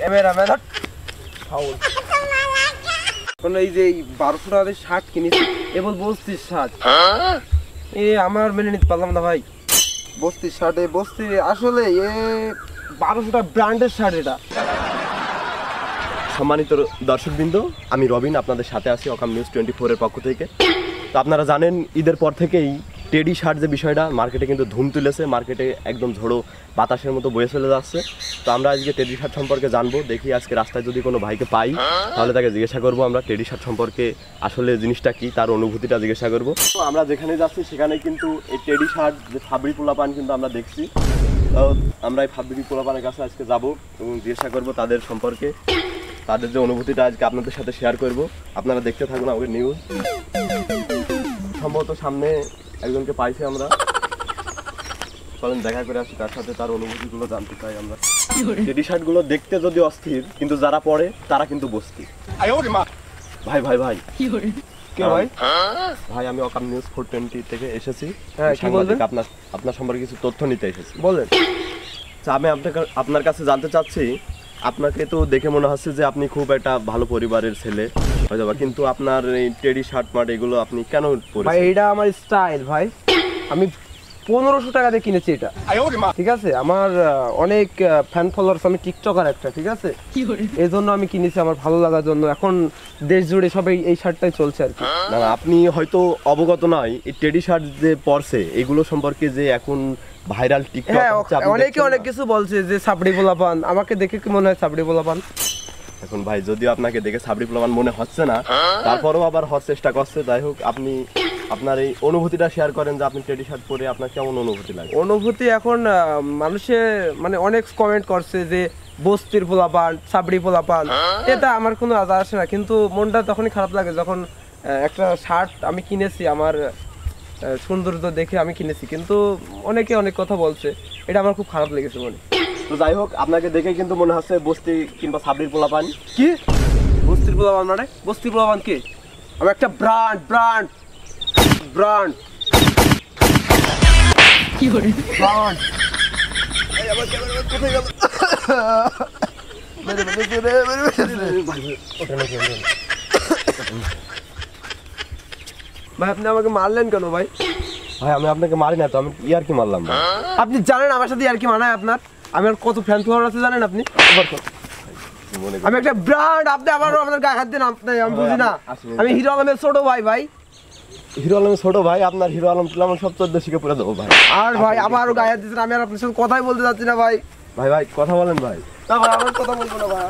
Cameraman foul. এই যে 1200 টাকা দিয়ে শার্ট কিনেছি, এবার বস্তির শার্ট আমার মেনে নিতে পারলাম না ভাই। বস্তির শার্টে বস্তি আসলে 1200 টাকা ব্র্যান্ডের শার্ট এটা। সম্মানিত দর্শকবৃন্দ, আমি রবিন আপনাদের সাথে আছি অকাম নিউজ 24-এর পক্ষ থেকে। তো আপনারা জানেন ঈদের পর থেকেই টেডি শার্ট যে বিষয়টা মার্কেটে কিন্তু ধুম তুলেছে, মার্কেটে একদম ঝোড়ো বাতাসের মতো বয়ে চলে যাচ্ছে। তো আমরা আজকে টেডি শার্ট সম্পর্কে জানবো। দেখি আজকে রাস্তায় যদি কোনো ভাইকে পাই তাহলে তাকে জিজ্ঞাসা করবো আমরা টেডি শার্ট সম্পর্কে আসলে জিনিসটা কি, তার অনুভূতিটা জিজ্ঞাসা করবো। তো আমরা যেখানে যাচ্ছি সেখানে কিন্তু এই টেডি শার্ট যে ফাবরি পোলাপান কিন্তু আমরা দেখছি। তো আমরা এই ফাবরি পোলাপানের কাছে আজকে যাবো এবং জিজ্ঞাসা করবো তাদের সম্পর্কে, তাদের যে অনুভূতিটা আজকে আপনাদের সাথে শেয়ার করব। আপনারা দেখতে থাকুন আমাদের নিউজ। সম্ভবত সামনে একজনকে পাইছি আমরা, চলেন দেখা করে আসি তার সাথে, তার অনুভূতিগুলো জানতে চাই আমরা। টেডি শার্টগুলো দেখতে যদি অস্থির কিন্তু যারা পরে তারা কিন্তু বস্তি। ভাই ভাই ভাই কে ভাই? ভাই আমি অকাম নিউজ 420 থেকে এসেছি। হ্যাঁ, কি বলবেন? আপনার সম্পর্কে কিছু তথ্য নিতে এসেছি। বলেন। আমি আপনার কাছে জানতে চাচ্ছি, আপনাকে তো দেখে মনে হচ্ছে যে আপনি খুব একটা ভালো পরিবারের ছেলে হয়তো, কিন্তু আপনার এই টেডি শার্ট মার্ট এগুলো আপনি কেন পরেছেন? ভাই এটা আমার স্টাইল ভাই, আমি 1500 টাকা দিয়ে কিনেছি এটা, ঠিক আছে? আমার অনেক ফ্যান ফলোয়ার্স, আমি টিকটকার একটা, ঠিক আছে? এই জন্য আমি কিনেছি আমার ভালো লাগার জন্য। এখন দেশ জুড়ে সবাই এই শার্টটাই চলছে আর কি। না আপনি হয়তো অবগত নয় এই টেডি শার্ট যে পরছে এগুলো সম্পর্কে যে এখন ভাইরাল টিকটক। হ্যাঁ, অনেকে অনেক কিছু বলছে যে সাবড়ি পোলাপান, আমাকে দেখে কি মনে হয় সাবড়ি পোলাপান? এখন ভাই যদিও আপনাকে দেখে সাবড়ি পোলাপান মনে হচ্ছে না, তারপরেও আবার হওয়ার চেষ্টা করছে। যাই হোক, আপনি আপনার এই অনুভূতিটা শেয়ার করেন যে আপনি টেডি শার্ট পরে আপনার কেমন অনুভূতি লাগে? অনুভূতি এখন মানুষে মানে অনেক কমেন্ট করছে যে বস্তির পোলাপান, সাবড়ি পোলাপান, এটা আমার কোনো আদা আসে না, কিন্তু মনটা তখনই খারাপ লাগে যখন একটা শার্ট আমি কিনেছি আমার সৌন্দর্য দেখে আমি কিনেছি, কিন্তু অনেকে অনেক কথা বলছে, এটা আমার খুব খারাপ লেগেছে মনে। তো যাই হোক, আপনাকে দেখে কিন্তু মনে হচ্ছে বস্তি কিংবা সাবড়ির পোলাপান। কি বস্তির পোলাপান মানে? বস্তির পোলাপান কি? আমি একটা ব্র্যান্ড ব্র্যান্ড ব্র্যান্ড কি করে ব্র্যান্ড। এই আমার ক্যামেরা কোথায় গেল? ভাই আপনি আমাকে মারলেন কেন ভাই? ভাই আমি আপনাকে মারি না তো, আমি ইয়ার কি মারলাম? আপনি জানেন আমার সাথে আর কি মানায় আপনার? আমার কত ফ্যান ফলোয়ার আছে জানেন আপনি? আমি একটা ব্র্যান্ড, আপনি আবারও আপনার গায়ে হাত দেন। আপনি আমি বুঝি না, আমি হিরো আলমের ছোট ভাই। ভাই হিরো আলমের ছোট ভাই? আপনার হিরো আলম আমার সব 14 শিখে পড়ে দেবো ভাই। আর ভাই আমারও গায়ে হাত দিচ্ছেন, আমি আর আপনার সাথে কথাই বলতে চাচ্ছি না ভাই। ভাই ভাই কথা বলেন ভাই। না ভাই আমার কথা বলবো না ভাই।